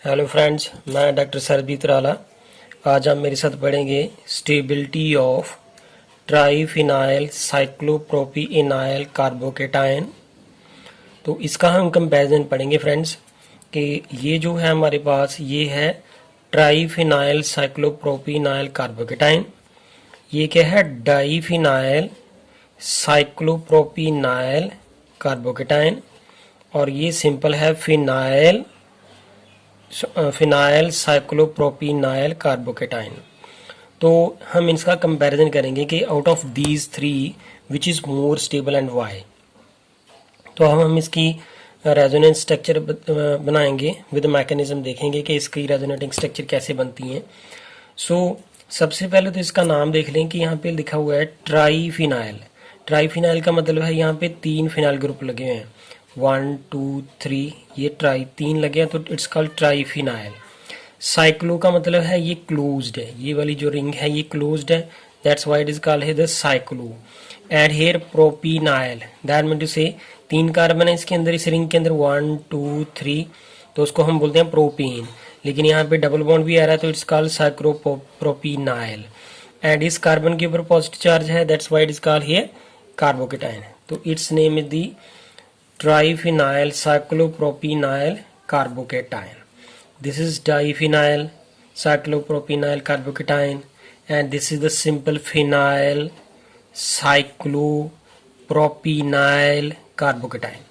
Hello friends, मैं doctor Sarabjit राला। आज आप मेरे साथ पढ़ेंगे स्टेबिलिटी ऑफ ट्राइफिनाइल साइक्लोप्रोपीइनाइल कार्बोकेटायन। तो इसका हम कंपैरिजन पढ़ेंगे फ्रेंड्स कि ये जो है हमारे पास ये है ट्राइफिनाइल साइक्लोप्रोपीइनाइल कार्बोकेटायन। ये क्या है? Diphenyl cyclopropenyl carbocation. और ये सिंपल है फिनाइल साइक्लोप्रोपीनाइल कार्बोकेटाइन। तो हम इसका कंपैरिजन करेंगे कि out of these three which is more stable and why. तो हम इसकी रेजोनेंस स्ट्रक्चर बनाएंगे, विद मैकेनिज्म देखेंगे कि इसकी रेजोनेटिंग स्ट्रक्चर कैसे बनती हैं। सबसे पहले तो इसका नाम देख लें कि यहाँ पे लिखा हुआ है ट्राइफिनाइल। ट्राइफिनाइल का मतलब है यहाँ पे 3 फिनाइल ग्रुप लगे हुए हैं, 1 2 3, ये ट्राई 3 लगे हैं, तो इट्स कॉल्ड ट्राइफिनाइल। साइक्लो का मतलब है ये क्लोज्ड है, ये वाली जो रिंग है ये क्लोज्ड है, that's why it is called है the cyclo. And here propenyl, that mean to say 3 carbon है इसके अंदर, इस रिंग के अंदर 1 2 3, तो उसको हम बोलते हैं प्रोपीन। लेकिन यहाँ पे डबल बॉन्ड भी आ रहा है तो इट्स कॉल्ड साइक्लोप्रोपीनाइल। एंड इस कार्बन के ऊपर पॉजिटिव चार्ज है, that's why it is called here carbocation. तो its name is the triphenyl cyclopropynyl carbocation. This is diphenyl cyclopropynyl carbocation and this is the simple phenyl cyclopropynyl carbocation.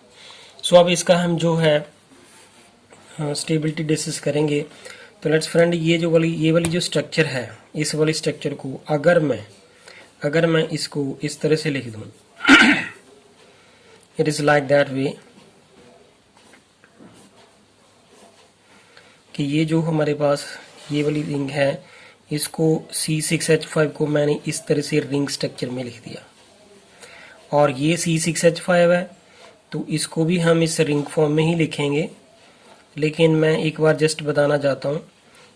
So अब इसका हम जो है stability discuss करेंगे। तो let's friend, ये वाली जो स्ट्रक्चर है, इस वाली स्ट्रक्चर को अगर मैं इसको इस तरह से लिख दूं, it is like that way कि ये जो हमारे पास ये वाली रिंग है, इसको C6H5 को मैंने इस तरह से रिंग स्ट्रक्चर में लिख दिया, और ये C6H5 है तो इसको भी हम इस रिंग फॉर्म में ही लिखेंगे। लेकिन मैं एक बार जस्ट बताना चाहता हूँ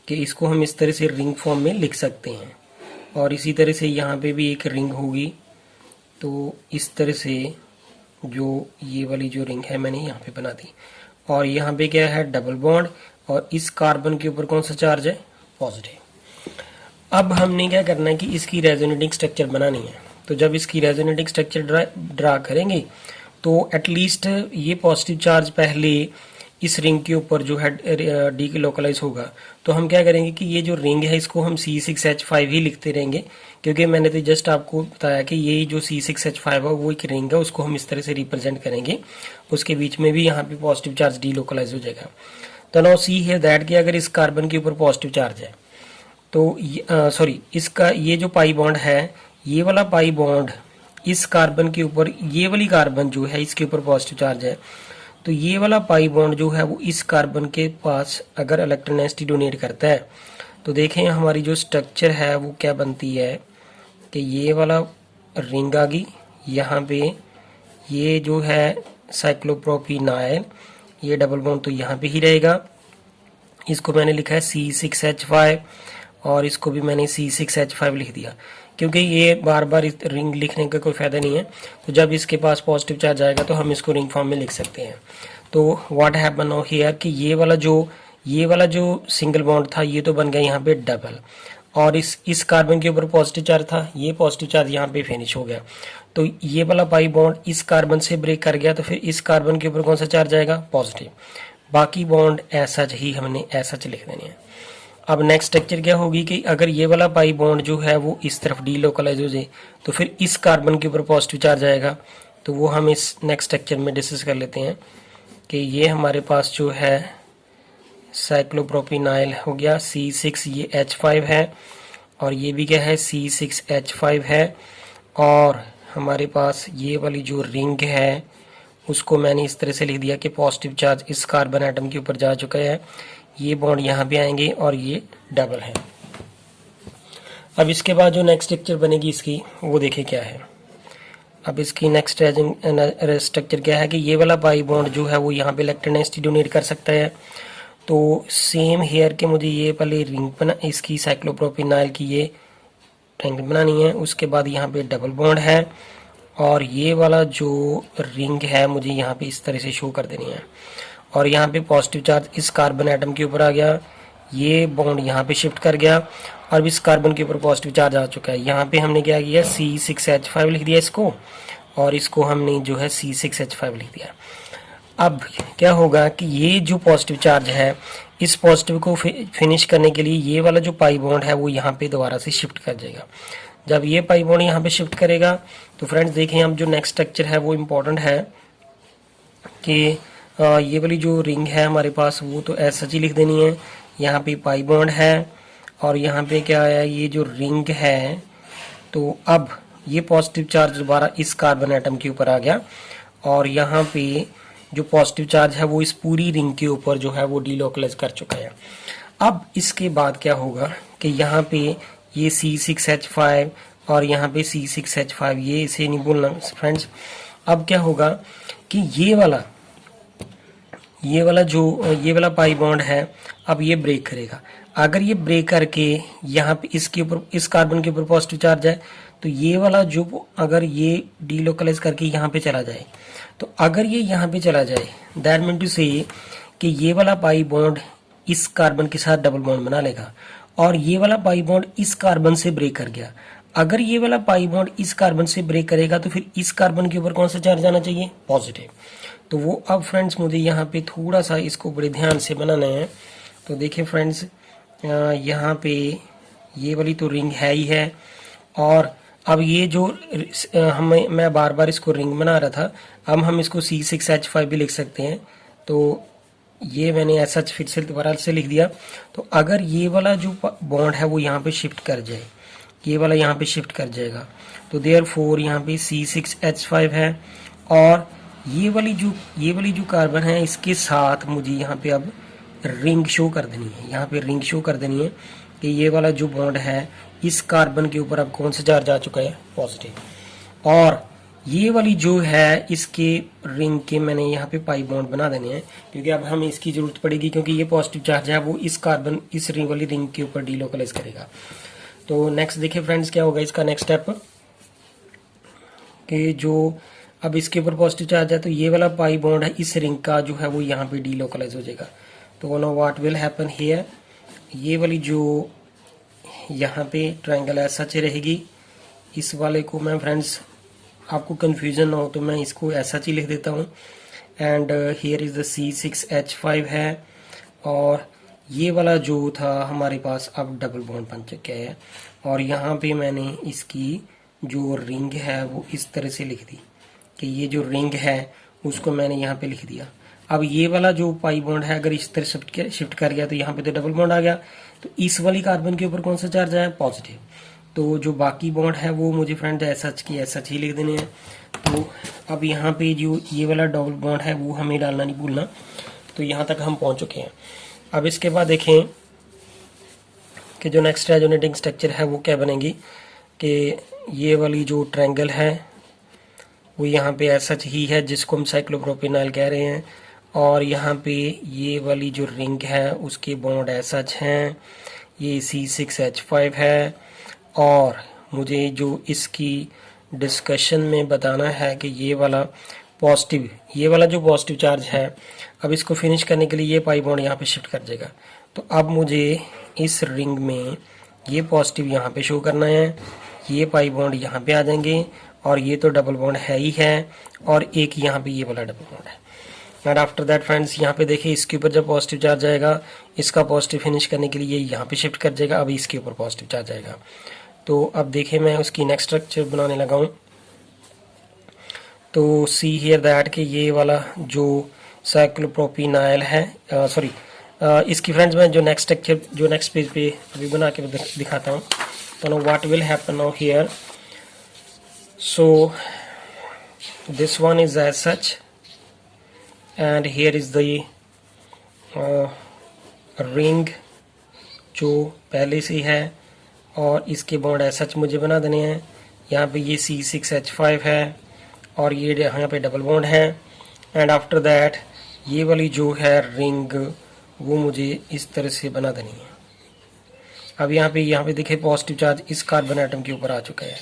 कि इसको हम इस तरह से रिंग फॉर्म में लिख सकते हैं, और इसी तरह से यहाँ पे भी एक रिंग होगी। तो इस तरह से जो ये वाली जो रिंग है मैंने यहाँ पे बना दी, और यहाँ पे क्या है? डबल बॉन्ड, और इस कार्बन के ऊपर कौन सा चार्ज है? पॉजिटिव। अब हमने क्या करना है कि इसकी रेजोनेटिंग स्ट्रक्चर बनानी है। तो जब इसकी रेजोनेटिंग स्ट्रक्चर ड्रा करेंगे तो एटलीस्ट ये पॉजिटिव चार्ज पहले इस रिंग के ऊपर जो है डीलोकलाइज होगा। तो हम क्या करेंगे कि ये जो रिंग है इसको हम C6H5 ही लिखते रहेंगे, क्योंकि मैंने तो जस्ट आपको बताया कि ये जो C6H5 है वो एक रिंग है, उसको हम इस तरह से रिप्रेजेंट करेंगे। उसके बीच में भी यहाँ पे पॉजिटिव चार्ज डीलोकलाइज हो जाएगा। तो नाउ सी हियर दैट कि अगर इस कार्बन के ऊपर पॉजिटिव चार्ज है तो इसका ये जो पाई बॉन्ड है, ये वाला पाई बॉन्ड इस कार्बन के ऊपर, ये वाली कार्बन जो है इसके ऊपर पॉजिटिव चार्ज है, तो ये वाला पाई बॉन्ड जो है वो इस कार्बन के पास अगर इलेक्ट्रोनेगेटिविटी डोनेट करता है, तो देखें हमारी जो स्ट्रक्चर है वो क्या बनती है कि ये वाला रिंग आ गई, यहाँ पे ये जो है साइक्लोप्रोपीनाइल, ये डबल बॉन्ड तो यहाँ पे ही रहेगा। इसको मैंने लिखा है C6H5 और इसको भी मैंने C6H5 लिख दिया, क्योंकि ये बार बार इस रिंग लिखने का कोई फायदा नहीं है। तो जब इसके पास पॉजिटिव चार्ज आएगा तो हम इसको रिंग फॉर्म में लिख सकते हैं। तो व्हाट हैपन नाउ हियर कि ये वाला जो सिंगल बॉन्ड था ये तो बन गया यहाँ पे डबल, और इस कार्बन के ऊपर पॉजिटिव चार्ज था, ये पॉजिटिव चार्ज यहाँ पे फिनिश हो गया। तो ये वाला पाई बॉन्ड इस कार्बन से ब्रेक कर गया, तो फिर इस कार्बन के ऊपर कौन सा चार्ज आएगा? पॉजिटिव। बाकी बॉन्ड ऐसा ही हमने ऐसा लिख देने हैं। अब नेक्स्ट स्ट्रक्चर क्या होगी कि अगर ये वाला पाई बॉन्ड जो है वो इस तरफ डीलोकलाइज हो जाए तो फिर इस कार्बन के ऊपर पॉजिटिव चार्ज आएगा। तो वो हम इस नेक्स्ट स्ट्रक्चर में डिस्कस कर लेते हैं कि ये हमारे पास जो है साइक्लोप्रोपीनाइल हो गया, C6 ये H5 है, और ये भी क्या है? C6H5 है। और हमारे पास ये वाली जो रिंग है उसको मैंने इस तरह से लिख दिया कि पॉजिटिव चार्ज इस कार्बन एटम के ऊपर जा चुका है, ये बॉन्ड यहाँ पे आएंगे और ये डबल है। अब इसके बाद जो नेक्स्ट स्ट्रक्चर बनेगी इसकी वो देखें क्या है। अब इसकी नेक्स्ट स्ट्रक्चर क्या है कि ये वाला पाई बॉन्ड जो है वो यहाँ पे इलेक्ट्रोनेगेटिविटी डोनेट कर सकता है। तो सेम हेयर के मुझे ये पहले रिंग बना, इसकी साइक्लोप्रोपीनाइल की ये रिंग बनानी है। उसके बाद यहाँ पे डबल बॉन्ड है, और ये वाला जो रिंग है मुझे यहाँ पे इस तरह से शो कर देनी है। और यहाँ पे पॉजिटिव चार्ज इस कार्बन एटम के ऊपर आ गया, ये बॉन्ड यहाँ पे शिफ्ट कर गया और इस कार्बन के ऊपर पॉजिटिव चार्ज आ चुका है। यहाँ पे हमने क्या किया, C6H5 लिख दिया इसको, और इसको हमने जो है C6H5 लिख दिया। अब क्या होगा कि ये जो पॉजिटिव चार्ज है, इस पॉजिटिव को फिनिश करने के लिए ये वाला जो पाई बॉन्ड है वो यहाँ पे दोबारा से शिफ्ट कर जाएगा। जब ये पाई बॉन्ड यहाँ पे शिफ्ट करेगा तो फ्रेंड्स देखें, अब जो नेक्स्ट स्ट्रक्चर है वो इम्पोर्टेंट है कि ये वाली जो रिंग है हमारे पास वो तो ऐसा ही लिख देनी है। यहाँ पे पाई बॉन्ड है और यहाँ पे क्या है, ये जो रिंग है, तो अब ये पॉजिटिव चार्ज दोबारा इस कार्बन एटम के ऊपर आ गया और यहाँ पे जो पॉजिटिव चार्ज है वो इस पूरी रिंग के ऊपर जो है वो डीलोकलाइज कर चुका है। अब इसके बाद क्या होगा कि यहाँ पे ये C6H5 और यहाँ पे C6H5, ये इसे नहीं बोलना फ्रेंड्स। अब क्या होगा कि ये वाला पाई बॉन्ड है, अब ये ब्रेक करेगा। अगर ये ब्रेक करके यहाँ पे इसके ऊपर, इस कार्बन के ऊपर पॉजिटिव चार्ज है, तो ये वाला जो अगर ये डीलोकलाइज करके यहाँ पे चला जाए, तो अगर ये यहाँ पे चला जाए, दैट मीन टू से कि ये वाला पाई बॉन्ड इस कार्बन के साथ डबल बॉन्ड बना लेगा और ये वाला पाई बॉन्ड इस कार्बन से ब्रेक कर गया। अगर ये वाला पाई बॉन्ड इस कार्बन से ब्रेक करेगा तो फिर इस कार्बन के ऊपर कौन सा चार्ज आना चाहिए, पॉजिटिव। तो वो अब फ्रेंड्स मुझे यहाँ पे थोड़ा सा इसको बड़े ध्यान से बनाना है। तो देखिए फ्रेंड्स, यहाँ पे ये वाली तो रिंग है ही है, और अब ये जो मैं बार बार इसको रिंग बना रहा था, अब हम इसको C6H5 भी लिख सकते हैं। तो ये मैंने ऐसा फिर से दोबारा से लिख दिया। तो अगर ये वाला जो बॉन्ड है वो यहाँ पे शिफ्ट कर जाए, ये वाला यहाँ पे शिफ्ट कर जाएगा, तो देयरफॉर यहाँ पे C6H5 है और ये वाली जो कार्बन है इसके साथ मुझे यहाँ पे अब रिंग शो कर देनी है। यहाँ पे रिंग शो कर देनी है कि ये वाला जो बॉन्ड है इस कार्बन के ऊपर अब कौन सा चार्ज आ चुका है, पॉजिटिव। और ये वाली जो है इसके रिंग के मैंने यहाँ पे पाई बॉन्ड बना देने हैं, क्योंकि अब हमें इसकी जरूरत पड़ेगी, क्योंकि ये पॉजिटिव चार्ज है वो इस कार्बन इस रिंग वाली रिंग के ऊपर डीलोकलाइज करेगा। तो नेक्स्ट देखिए फ्रेंड्स क्या होगा इसका नेक्स्ट स्टेप, कि जो अब इसके ऊपर पॉजिटिव चार्ज है तो ये वाला पाई बॉन्ड है इस रिंग का जो है वो यहाँ पे डीलोकलाइज हो जाएगा। तो know what will happen here, ये वाली जो यहाँ पे ट्रायंगल ऐसा ही रहेगी। इस वाले को मैं फ्रेंड्स, आपको कंफ्यूजन ना हो तो मैं इसको ऐसा ही लिख देता हूँ। And here is the C6H5 है और ये वाला जो था हमारे पास अब डबल बॉन्ड बन चुका है और यहाँ पे मैंने इसकी जो रिंग है वो इस तरह से लिख दी कि ये जो रिंग है उसको मैंने यहाँ पे लिख दिया। अब ये वाला जो पाई बॉन्ड है अगर इस तरह शिफ्ट कर गया तो यहाँ पे तो डबल बॉन्ड आ गया, तो इस वाली कार्बन के ऊपर कौन सा चार्ज आया, पॉजिटिव। तो जो बाकी बॉन्ड है वो मुझे फ्रेंड ऐसा ही लिख देने हैं। तो अब यहाँ पे जो ये वाला डबल बॉन्ड है वो हमें डालना नहीं भूलना। तो यहाँ तक हम पहुँच चुके हैं। अब इसके बाद देखें कि जो नेक्स्ट रेजोनेटिंग स्ट्रक्चर है वो क्या बनेगी, कि ये वाली जो ट्रायंगल है वो यहाँ पे ऐसा ही है जिसको हम साइक्लोप्रोपेनॉल कह रहे हैं, और यहाँ पे ये वाली जो रिंग है उसके बॉन्ड ऐसा हैं, ये C6H5 है। और मुझे जो इसकी डिस्कशन में बताना है कि ये वाला जो पॉजिटिव चार्ज है, अब इसको फिनिश करने के लिए ये पाई बॉन्ड यहाँ पे शिफ्ट कर देगा। तो अब मुझे इस रिंग में ये पॉजिटिव यहाँ पे शो करना है, ये पाई बॉन्ड यहाँ पे आ जाएंगे और ये तो डबल बॉन्ड है ही है, और एक यहाँ पे ये वाला डबल बॉन्ड है। एंड आफ्टर दैट फ्रेंड्स यहाँ पे देखिए इसके ऊपर जब पॉजिटिव चार्ज आएगा, इसका पॉजिटिव फिनिश करने के लिए यहाँ पे शिफ्ट कर जाएगा, अब इसके ऊपर पॉजिटिव चार्ज आएगा। तो अब देखिए मैं उसकी नेक्स्ट स्ट्रक्चर बनाने लगा हूँ। तो सी हियर दैट कि ये वाला जो साइक्लोप्रोपेनॉल है, इसकी फ्रेंड्स मैं जो नेक्स्ट स्ट्रक्चर जो नेक्स्ट पेज पे अभी बना के दिखाता हूँ। तो know what will happen now here, so this one is as such and here is the ring जो पहले से है, और इसके बॉन्ड ऐसा मुझे बना देने हैं। यहाँ पे ये C6H5 है और ये यहाँ पे डबल बॉन्ड है। एंड आफ्टर दैट ये वाली जो है रिंग वो मुझे इस तरह से बना देनी है। अब यहाँ पे देखिए पॉजिटिव चार्ज इस कार्बन एटम के ऊपर आ चुका है,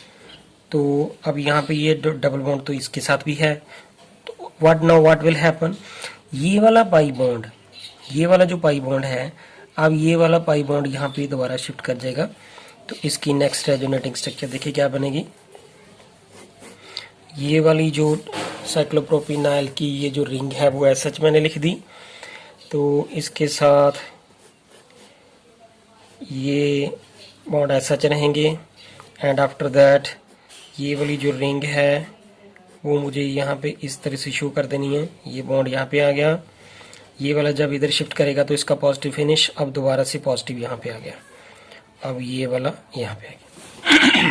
तो अब यहाँ पे ये डबल बॉन्ड तो इसके साथ भी है। तो व्हाट विल हैपन, ये वाला पाई बॉन्ड, ये वाला जो पाई बॉन्ड है, अब ये वाला पाई बॉन्ड यहाँ पे दोबारा शिफ्ट कर जाएगा। तो इसकी नेक्स्ट रेजोनेटिंग स्ट्रक्चर देखिए क्या बनेगी। ये वाली जो साइक्लोप्रोपिनाइल की ये जो रिंग है वो एस एच मैंने लिख दी। तो इसके साथ ये बॉन्ड एस एच रहेंगे एंड आफ्टर दैट ये वाली जो रिंग है वो मुझे यहाँ पे इस तरह से शो कर देनी है। ये बॉन्ड यहाँ पे आ गया, ये वाला जब इधर शिफ्ट करेगा तो इसका पॉजिटिव फिनिश, अब दोबारा से पॉजिटिव यहाँ पे आ गया, अब ये वाला यहाँ पे आ गया।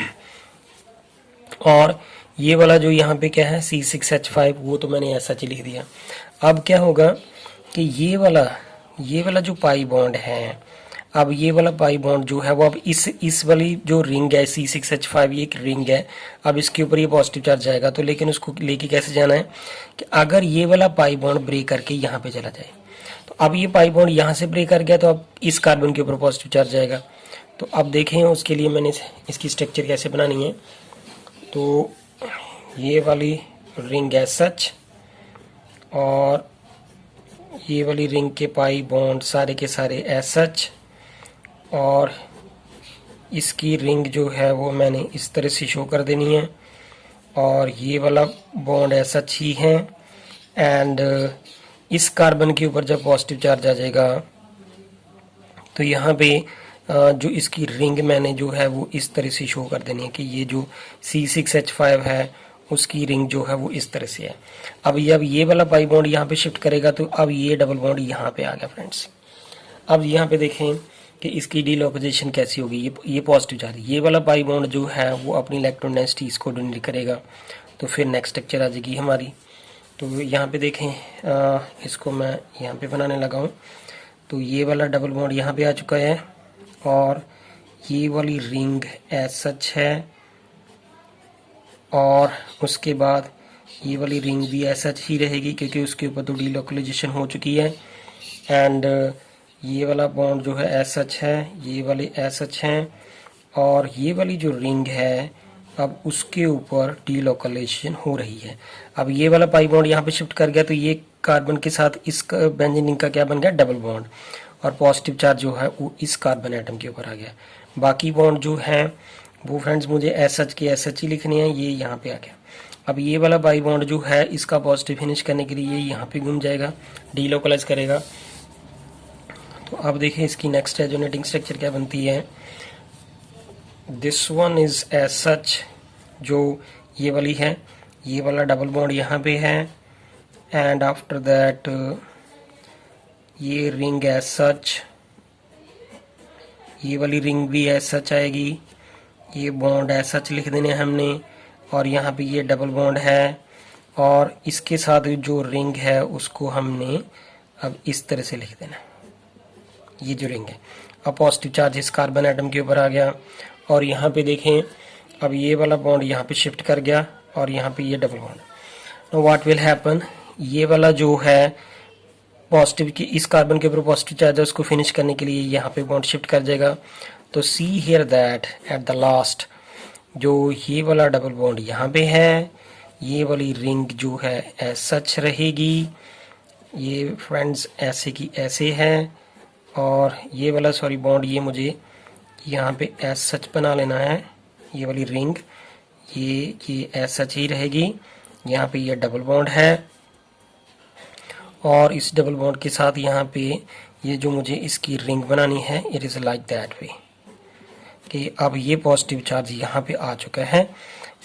और ये वाला जो यहाँ पे क्या है C6H5 वो तो मैंने ऐसा ही लिख दिया। अब क्या होगा कि ये वाला जो पाई बॉन्ड है, अब ये वाला पाई बॉन्ड जो है वो अब इस वाली जो रिंग है C6H5 ये एक रिंग है, अब इसके ऊपर ये पॉजिटिव चार्ज जाएगा। तो लेकिन उसको लेके कैसे जाना है कि अगर ये वाला पाई बॉन्ड ब्रेक करके यहाँ पे चला जाए, तो अब ये पाई बॉन्ड यहाँ से ब्रेक कर गया तो अब इस कार्बन के ऊपर पॉजिटिव चार्ज जाएगा। तो अब देखें उसके लिए मैंने इसकी स्ट्रक्चर कैसे बनानी है। तो ये वाली रिंग एज सच और ये वाली रिंग के पाई बॉन्ड सारे के सारे एज सच, और इसकी रिंग जो है वो मैंने इस तरह से शो कर देनी है, और ये वाला बॉन्ड एज सच ही है। एंड इस कार्बन के ऊपर जब पॉजिटिव चार्ज आ जाएगा तो यहाँ पे जो इसकी रिंग मैंने जो है वो इस तरह से शो कर देनी है कि ये जो C6H5 है उसकी रिंग जो है वो इस तरह से है। अब ये वाला पाई बॉन्ड यहाँ पे शिफ्ट करेगा तो अब ये डबल बॉन्ड यहाँ पे आ गया फ्रेंड्स। अब यहाँ पे देखें कि इसकी डीलोकेशन कैसी होगी। ये पॉजिटिव चार्ज, ये वाला पाई बॉन्ड जो है वो अपनी इलेक्ट्रॉन डेंसिटी इसको डोनेट करेगा, तो फिर नेक्स्ट स्ट्रक्चर आ जाएगी हमारी। तो यहाँ पे देखें इसको मैं यहाँ पे बनाने लगा हूँ। तो ये वाला डबल बॉन्ड यहाँ पे आ चुका है और ये वाली रिंग एज सच है, और उसके बाद ये वाली रिंग भी एज सच ही रहेगी क्योंकि उसके ऊपर तो डीलोकलाइजेशन हो चुकी है। एंड ये वाला बॉन्ड जो है एज सच है, ये वाले एज सच हैं, और ये वाली जो रिंग है अब उसके ऊपर डीलोकलाइजेशन हो रही है। अब ये वाला पाई बॉन्ड यहाँ पे शिफ्ट कर गया तो ये कार्बन के साथ इस बेंजीन रिंग का क्या बन गया, डबल बॉन्ड, और पॉजिटिव चार्ज जो है वो इस कार्बन एटम के ऊपर आ गया। बाकी बॉन्ड जो है वो फ्रेंड्स मुझे एस एच के एस एच ही लिखनी है, ये यहाँ पे आ गया। अब ये वाला बाई बॉन्ड जो है इसका पॉजिटिव फिनिश करने के लिए ये यहाँ पे घूम जाएगा, डीलोकलाइज करेगा। तो अब देखें इसकी नेक्स्ट रेजोनेटिंग स्ट्रक्चर क्या बनती है। This one is as such, जो ये वाली है, ये वाला डबल बॉन्ड यहाँ पे है, एंड आफ्टर दैट ये रिंग एज सच, ये वाली रिंग भी एज सच आएगी, ये बॉन्ड एज सच लिख देने हमने, और यहाँ पे ये डबल बॉन्ड है, और इसके साथ जो रिंग है उसको हमने अब इस तरह से लिख देना। ये जो रिंग है अब पॉजिटिव चार्ज इस कार्बन एटम के ऊपर आ गया, और यहाँ पे देखें अब ये वाला बॉन्ड यहाँ पे शिफ्ट कर गया और यहाँ पे ये double bond. Now what will happen, ये वाला जो है पॉजिटिव की इस कार्बन के ऊपर पॉजिटिव चार्ज है उसको फिनिश करने के लिए यहाँ पे बॉन्ड शिफ्ट कर जाएगा। तो see here that at the last जो ये वाला डबल बॉन्ड यहाँ पे है, ये वाली रिंग जो है एज सच रहेगी, ये फ्रेंड्स ऐसे की ऐसे है, और ये वाला बॉन्ड ये मुझे यहाँ पे एज सच बना लेना है। ये वाली रिंग ये एज सच ही रहेगी, यहाँ पे ये डबल बॉन्ड है, और इस डबल बॉन्ड के साथ यहाँ पे ये जो मुझे इसकी रिंग बनानी है it is like that way कि अब ये पॉजिटिव चार्ज यहाँ पे आ चुका है।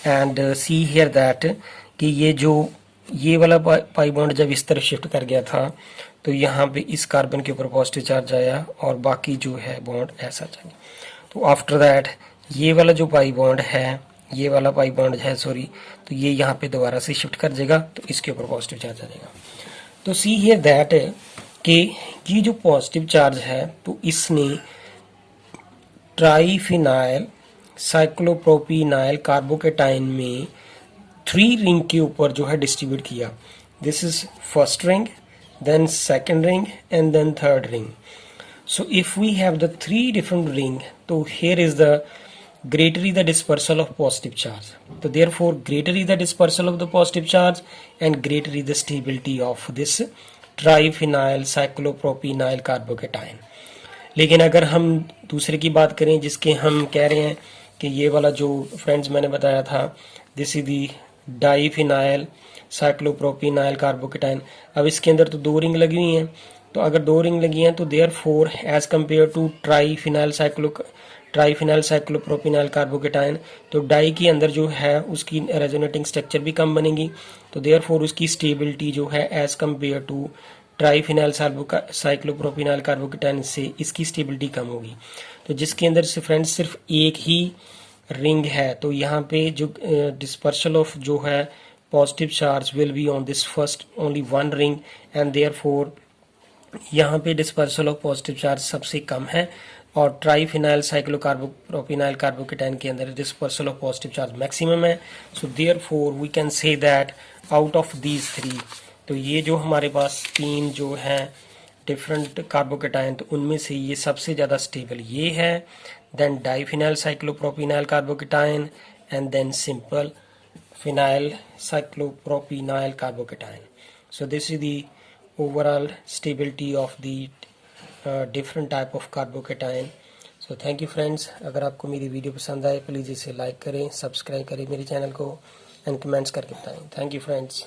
एंड सी हियर दैट कि ये वाला पाई बॉन्ड जब इस तरह शिफ्ट कर गया था तो यहाँ पे इस कार्बन के ऊपर पॉजिटिव चार्ज आया और बाकी जो है बॉन्ड ऐसा चाहिए। तो आफ्टर दैट ये वाला जो पाई बॉन्ड है, ये वाला पाई बॉन्ड है तो ये यहाँ पे दोबारा से शिफ्ट कर जाएगा तो इसके ऊपर पॉजिटिव चार्ज आ जाएगा। तो सी हियर दैट कि ये जो पॉजिटिव चार्ज है तो इसने ट्राइफिनाइल साइक्लोप्रोपिनाइल कार्बोकेटाइन में 3 रिंग के ऊपर जो है डिस्ट्रीब्यूट किया। This is first ring, then second ring, and then third ring. So if we have the 3 different ring, so here is the greater is the dispersal of positive charge. So therefore greater is the dispersal of the positive charge and greater is the stability of this triphenyl cyclopropenyl carbocation. लेकिन अगर हम दूसरे की बात करें जिसके हम कह रहे हैं कि ये वाला जो फ्रेंड्स मैंने बताया था, this is the diphenyl cyclopropenyl carbocation. अब इसके अंदर तो 2 रिंग लगी हुई हैं, तो अगर 2 रिंग लगी हैं तो therefore as compared to triphenyl cyclopropenyl carbocation, तो डाई के अंदर जो है उसकी रेजोनेटिंग स्ट्रक्चर भी कम बनेगी, तो देयरफॉर उसकी स्टेबिलिटी जो है as compared to triphenyl cyclopropenyl carbocation से इसकी स्टेबिलिटी कम होगी। तो जिसके अंदर से फ्रेंड्स सिर्फ एक ही रिंग है, तो यहाँ पे जो डिस्पर्सल ऑफ जो है positive charge will be on this first only 1 ring, and therefore यहाँ पे डिस्पर्सल ऑफ पॉजिटिव चार्ज सबसे कम है, और ट्राइफिनाइल साइक्लोप्रोपिनाइल कार्बोकेटाइन के अंदर dispersal of positive charge maximum है। So therefore we can say that out of these 3, तो ये जो हमारे पास 3 जो हैं डिफरेंट कार्बोकेटाइन, तो उनमें से ये सबसे ज़्यादा स्टेबल ये है, then diphenyl cyclopropenyl carbocation, and then simple phenyl cyclopropenyl carbocation. So this is the overall stability of the different type of carbocation. So thank you friends. अगर आपको मेरी वीडियो पसंद आए प्लीज़ इसे लाइक करें, सब्सक्राइब करें मेरे चैनल को, एंड कमेंट्स करके बताएं। Thank you friends.